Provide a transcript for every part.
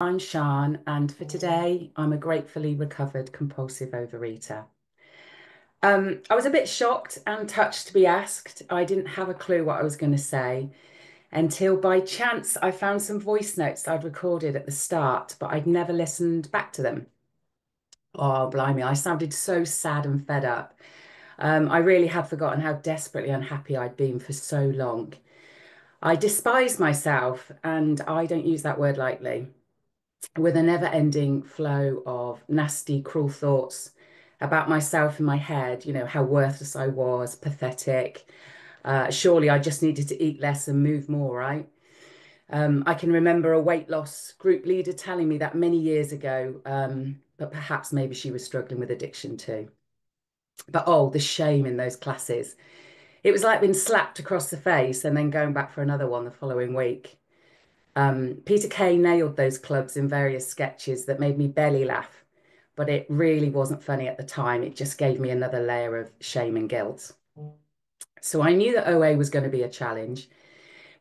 I'm Sian, and for today, I'm a gratefully recovered compulsive overeater. I was a bit shocked and touched to be asked. I didn't have a clue what I was going to say until by chance I found some voice notes I'd recorded at the start, but I'd never listened back to them. Oh, blimey, I sounded so sad and fed up. I really had forgotten how desperately unhappy I'd been for so long. I despise myself, and I don't use that word lightly, with a never-ending flow of nasty, cruel thoughts about myself in my head, how worthless I was, pathetic. Surely I just needed to eat less and move more, right? I can remember a weight loss group leader telling me that many years ago, but perhaps maybe she was struggling with addiction too. But oh, the shame in those classes. It was like being slapped across the face and then going back for another one the following week. Peter Kay nailed those clubs in various sketches that made me belly laugh, but it really wasn't funny at the time. It just gave me another layer of shame and guilt. So I knew that OA was going to be a challenge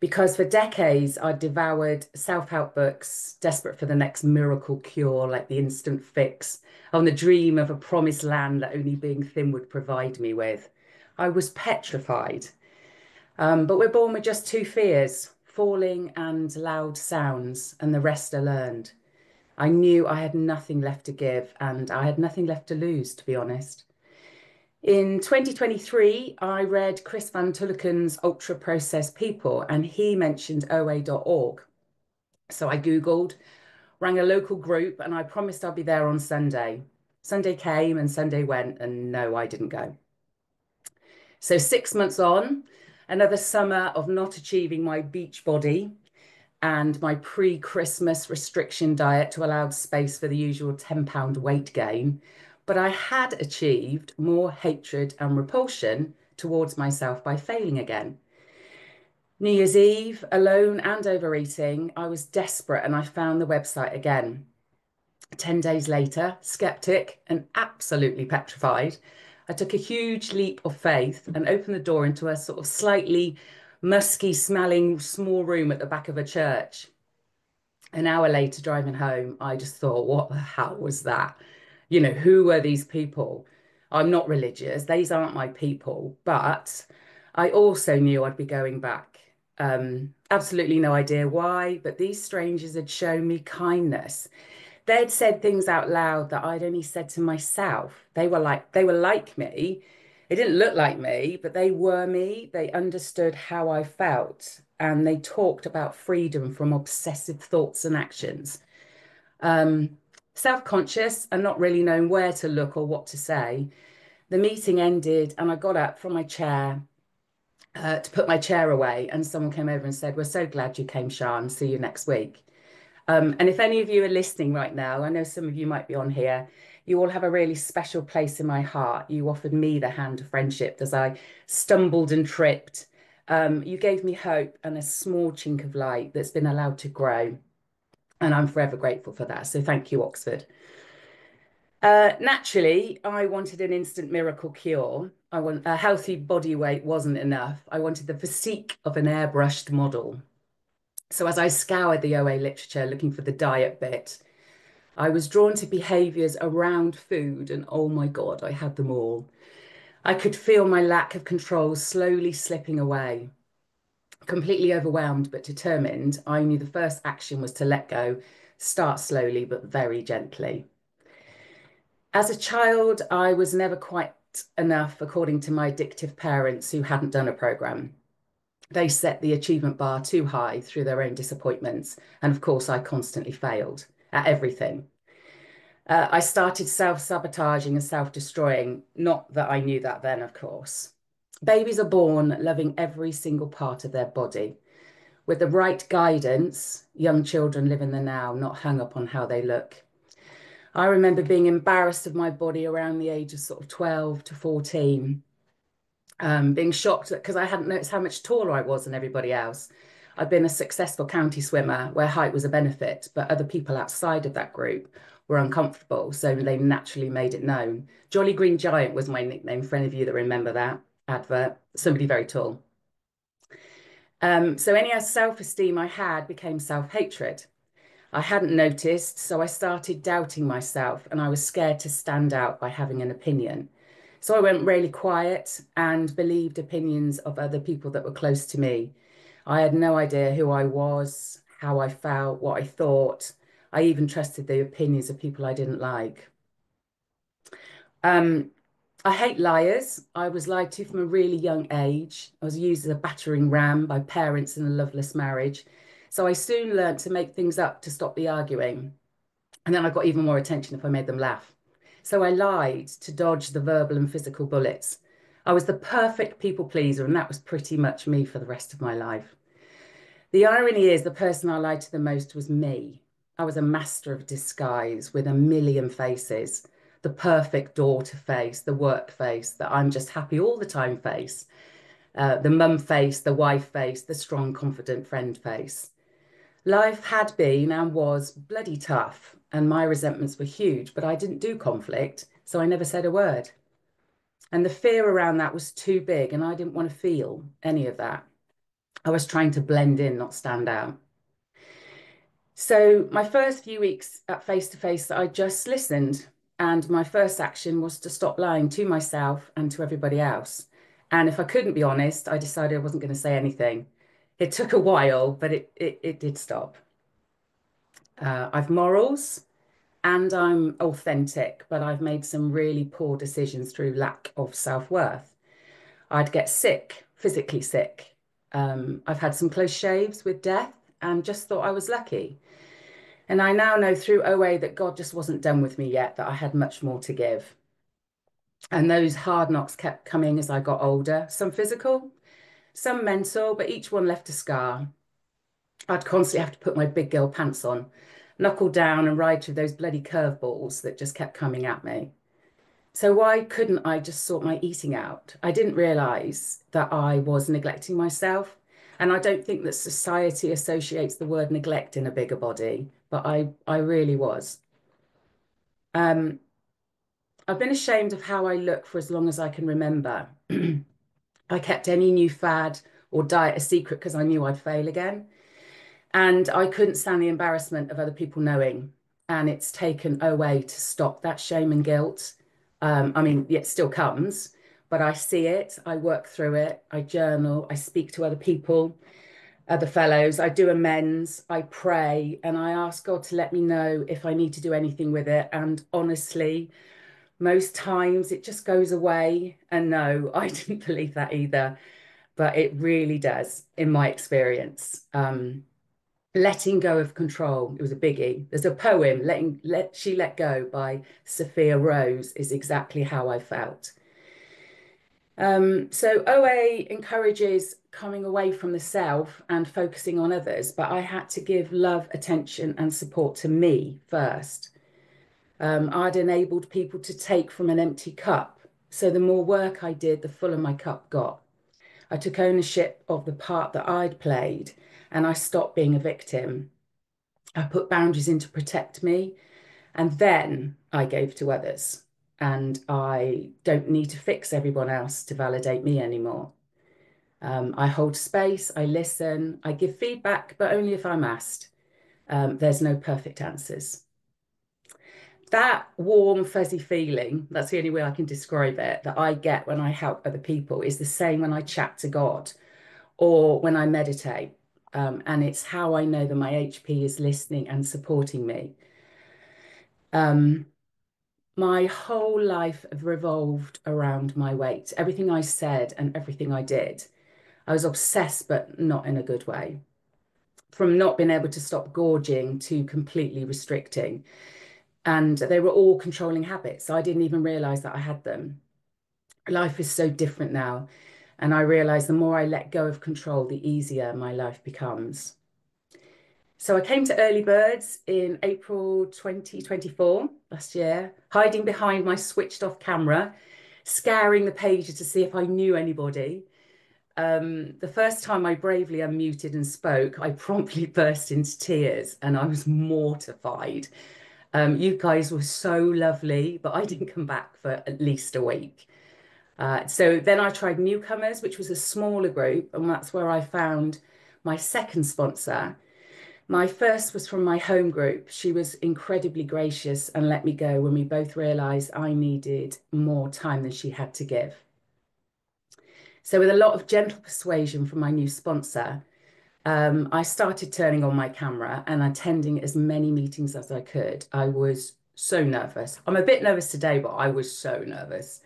because for decades I'd devoured self-help books, desperate for the next miracle cure, like the instant fix, on the dream of a promised land that only being thin would provide me with. I was petrified. But we're born with just two fears, falling and loud sounds, and the rest are learned. I knew I had nothing left to give and I had nothing left to lose, to be honest. In 2023, I read Chris Van Tulleken's Ultra Processed People, and he mentioned OA.org. So I Googled, rang a local group, and I promised I'd be there on Sunday. Sunday came and Sunday went, and no, I didn't go. So 6 months on, another summer of not achieving my beach body and my pre-Christmas restriction diet to allow space for the usual £10 weight gain. But I had achieved more hatred and repulsion towards myself by failing again. New Year's Eve, alone and overeating, I was desperate and I found the website again. 10 days later, skeptic and absolutely petrified, I took a huge leap of faith and opened the door into a sort of slightly musky smelling small room at the back of a church. An hour later, driving home, I just thought, what the hell was that? Who are these people? I'm not religious. These aren't my people. But I also knew I'd be going back. Absolutely no idea why, but these strangers had shown me kindness. They'd said things out loud that I'd only said to myself. They were like me. They didn't look like me, but they were me. They understood how I felt, and they talked about freedom from obsessive thoughts and actions. Um, Self-conscious and not really knowing where to look or what to say, the meeting ended, and I got up from my chair to put my chair away, and someone came over and said, "We're so glad you came, Sian. See you next week." And if any of you are listening right now, I know some of you might be on here, you all have a really special place in my heart. You offered me the hand of friendship as I stumbled and tripped. You gave me hope and a small chink of light that's been allowed to grow. And I'm forever grateful for that. So thank you, Oxford. Naturally, I wanted an instant miracle cure. I want a healthy body weight wasn't enough. I wanted the physique of an airbrushed model. So as I scoured the OA literature looking for the diet bit, I was drawn to behaviors around food, and oh my God, I had them all. I could feel my lack of control slowly slipping away. Completely overwhelmed but determined, I knew the first action was to let go, start slowly but very gently. As a child, I was never quite enough, according to my addictive parents who hadn't done a program. They set the achievement bar too high through their own disappointments. And of course, I constantly failed at everything. I started self-sabotaging and self-destroying. Not that I knew that then, of course. Babies are born loving every single part of their body. With the right guidance, young children live in the now, not hung up on how they look. I remember being embarrassed of my body around the age of sort of 12 to 14, being shocked because I hadn't noticed how much taller I was than everybody else. I'd been a successful county swimmer where height was a benefit, but other people outside of that group were uncomfortable, so they naturally made it known. Jolly Green Giant was my nickname for any of you that remember that advert, somebody very tall. So any self-esteem I had became self-hatred. I hadn't noticed, so I started doubting myself and I was scared to stand out by having an opinion. So I went really quiet and believed opinions of other people that were close to me. I had no idea who I was, how I felt, what I thought. I even trusted the opinions of people I didn't like. Um, I hate liars. I was lied to from a really young age. I was used as a battering ram by parents in a loveless marriage. So I soon learned to make things up to stop the arguing. And then I got even more attention if I made them laugh. So I lied to dodge the verbal and physical bullets. I was the perfect people pleaser, and that was pretty much me for the rest of my life. The irony is, the person I lied to the most was me. I was a master of disguise with a million faces, the perfect daughter face, the work face, the I'm just happy all the time face, the mum face, the wife face, the strong, confident friend face. Life had been and was bloody tough, and my resentments were huge, but I didn't do conflict, so I never said a word. And the fear around that was too big, and I didn't want to feel any of that. I was trying to blend in, not stand out. So, my first few weeks at face to face, I just listened, and my first action was to stop lying to myself and to everybody else. And if I couldn't be honest, I decided I wasn't going to say anything. It took a while, but it did stop. I've morals. And I'm authentic, but I've made some really poor decisions through lack of self-worth. I'd get sick, physically sick. I've had some close shaves with death and just thought I was lucky. And I now know through OA that God just wasn't done with me yet, that I had much more to give. And those hard knocks kept coming as I got older, some physical, some mental, but each one left a scar. I'd constantly have to put my big girl pants on, knuckle down and ride through those bloody curveballs that just kept coming at me. So why couldn't I just sort my eating out? I didn't realize that I was neglecting myself. And I don't think that society associates the word neglect in a bigger body, but I really was. Um, I've been ashamed of how I look for as long as I can remember. I kept any new fad or diet a secret because I knew I'd fail again. And I couldn't stand the embarrassment of other people knowing. And it's taken OA to stop that shame and guilt. I mean, it still comes, but I see it, I work through it, I journal, I speak to other people, other fellows, I do amends, I pray, and I ask God to let me know if I need to do anything with it. And honestly, most times it just goes away. And no, I didn't believe that either, but it really does in my experience. Letting go of control, it was a biggie. There's a poem, She Let Go by Sophia Rose, is exactly how I felt. So OA encourages coming away from the self and focusing on others, but I had to give love, attention, and support to me first. I'd enabled people to take from an empty cup. So the more work I did, the fuller my cup got. I took ownership of the part that I'd played and I stopped being a victim. I put boundaries in to protect me, and then I gave to others. And I don't need to fix everyone else to validate me anymore. I hold space, I listen, I give feedback, but only if I'm asked. There's no perfect answers. That warm, fuzzy feeling, that's the only way I can describe it, that I get when I help other people is the same when I chat to God or when I meditate. And it's how I know that my HP is listening and supporting me. My whole life revolved around my weight. Everything I said and everything I did. I was obsessed, but not in a good way. From not being able to stop gorging to completely restricting. And they were all controlling habits. I didn't even realize that I had them. Life is so different now. And I realize the more I let go of control, the easier my life becomes. So I came to Early Birds in April 2024, last year, hiding behind my switched off camera, scouring the pages to see if I knew anybody. The first time I bravely unmuted and spoke, I promptly burst into tears and I was mortified. You guys were so lovely, but I didn't come back for at least a week. So then I tried Newcomers, which was a smaller group, and that's where I found my second sponsor. My first was from my home group. She was incredibly gracious and let me go when we both realized I needed more time than she had to give. So, with a lot of gentle persuasion from my new sponsor, I started turning on my camera and attending as many meetings as I could. I was so nervous. I'm a bit nervous today, but I was so nervous.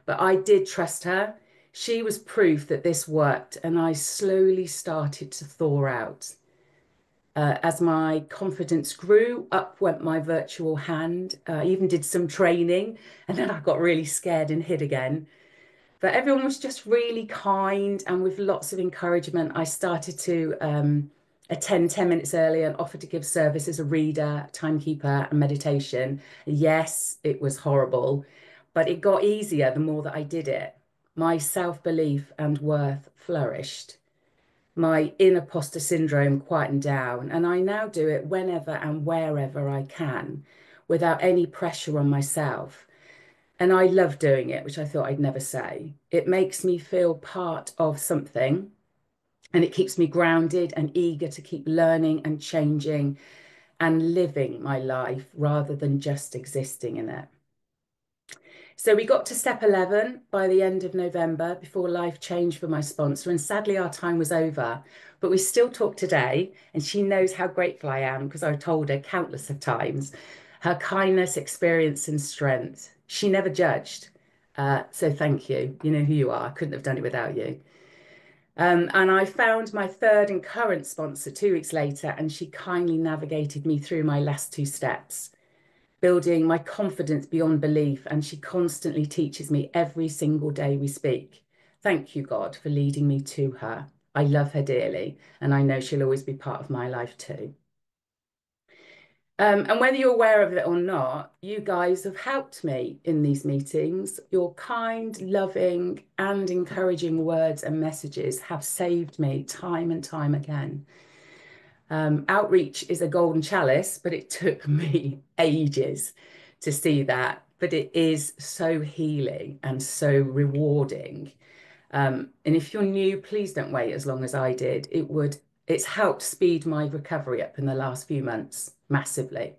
But I did trust her. She was proof that this worked, and I slowly started to thaw out. As my confidence grew, up went my virtual hand. I even did some training, and then I got really scared and hid again. But everyone was just really kind, and with lots of encouragement, I started to attend 10 minutes early and offer to give service as a reader, timekeeper, and meditation. Yes, it was horrible, but it got easier the more that I did it. My self-belief and worth flourished. My imposter syndrome quietened down, and I now do it whenever and wherever I can without any pressure on myself. And I love doing it, which I thought I'd never say. It makes me feel part of something, and it keeps me grounded and eager to keep learning and changing and living my life rather than just existing in it. So we got to step 11 by the end of November before life changed for my sponsor. And sadly, our time was over, but we still talk today. And she knows how grateful I am because I've told her countless of times her kindness, experience, and strength. She never judged. So thank you. You know who you are. I couldn't have done it without you. And I found my third and current sponsor 2 weeks later, and she kindly navigated me through my last 2 steps, building my confidence beyond belief. And she constantly teaches me every single day we speak. Thank you, God, for leading me to her. I love her dearly, and I know she'll always be part of my life too. And whether you're aware of it or not, you guys have helped me in these meetings. Your kind, loving, and encouraging words and messages have saved me time and time again. Outreach is a golden chalice, but it took me ages to see that. But it is so healing and so rewarding. And if you're new, please don't wait as long as I did. It's helped speed my recovery up in the last few months massively.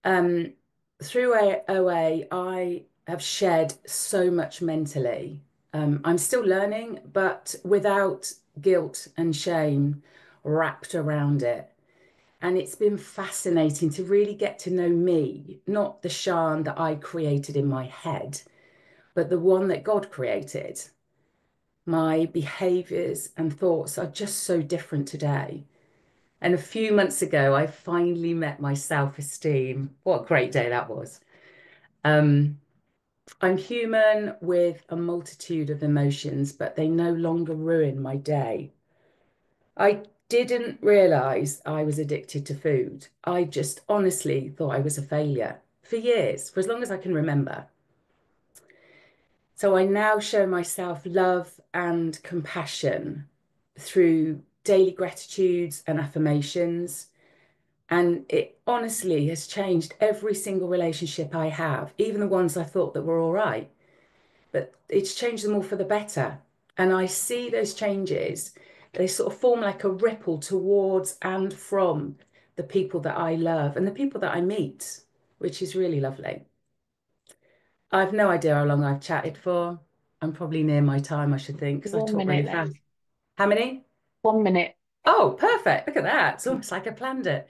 Um, Through OA, I have shed so much mentally. I'm still learning, but without guilt and shame wrapped around it. And it's been fascinating to really get to know me, not the Sian that I created in my head, but the one that God created. My behaviors and thoughts are just so different today. And a few months ago, I finally met my self-esteem. What a great day that was. Um, I'm human with a multitude of emotions, but they no longer ruin my day. I didn't realize I was addicted to food. I just honestly thought I was a failure for years, for as long as I can remember. So I now show myself love and compassion through daily gratitudes and affirmations. And it honestly has changed every single relationship I have, even the ones I thought that were all right. But it's changed them all for the better. And I see those changes, they sort of form like a ripple towards and from the people that I love and the people that I meet, which is really lovely. I've no idea how long I've chatted for. I'm probably near my time, I should think, because I One talk minute really left. fast. How many? 1 minute. Oh, perfect. Look at that. It's almost like I planned it.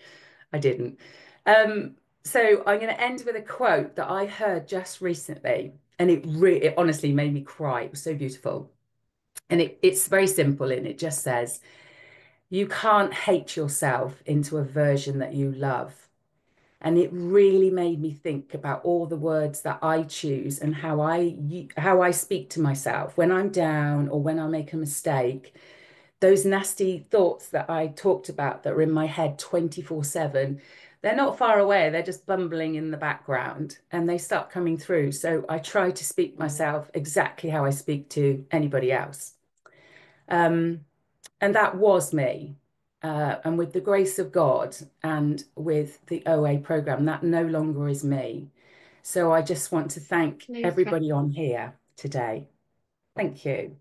I didn't. So I'm going to end with a quote that I heard just recently, and it honestly made me cry. It was so beautiful. And it's very simple, and it just says, you can't hate yourself into a version that you love. And it really made me think about all the words that I choose and how I speak to myself when I'm down or when I make a mistake. Those nasty thoughts that I talked about that are in my head 24/7, they're not far away. They're just bumbling in the background and they start coming through. So I try to speak myself exactly how I speak to anybody else. Um, and that was me. And with the grace of God and with the OA program, that no longer is me. So I just want to thank Lisa. everybody on here today. Thank you.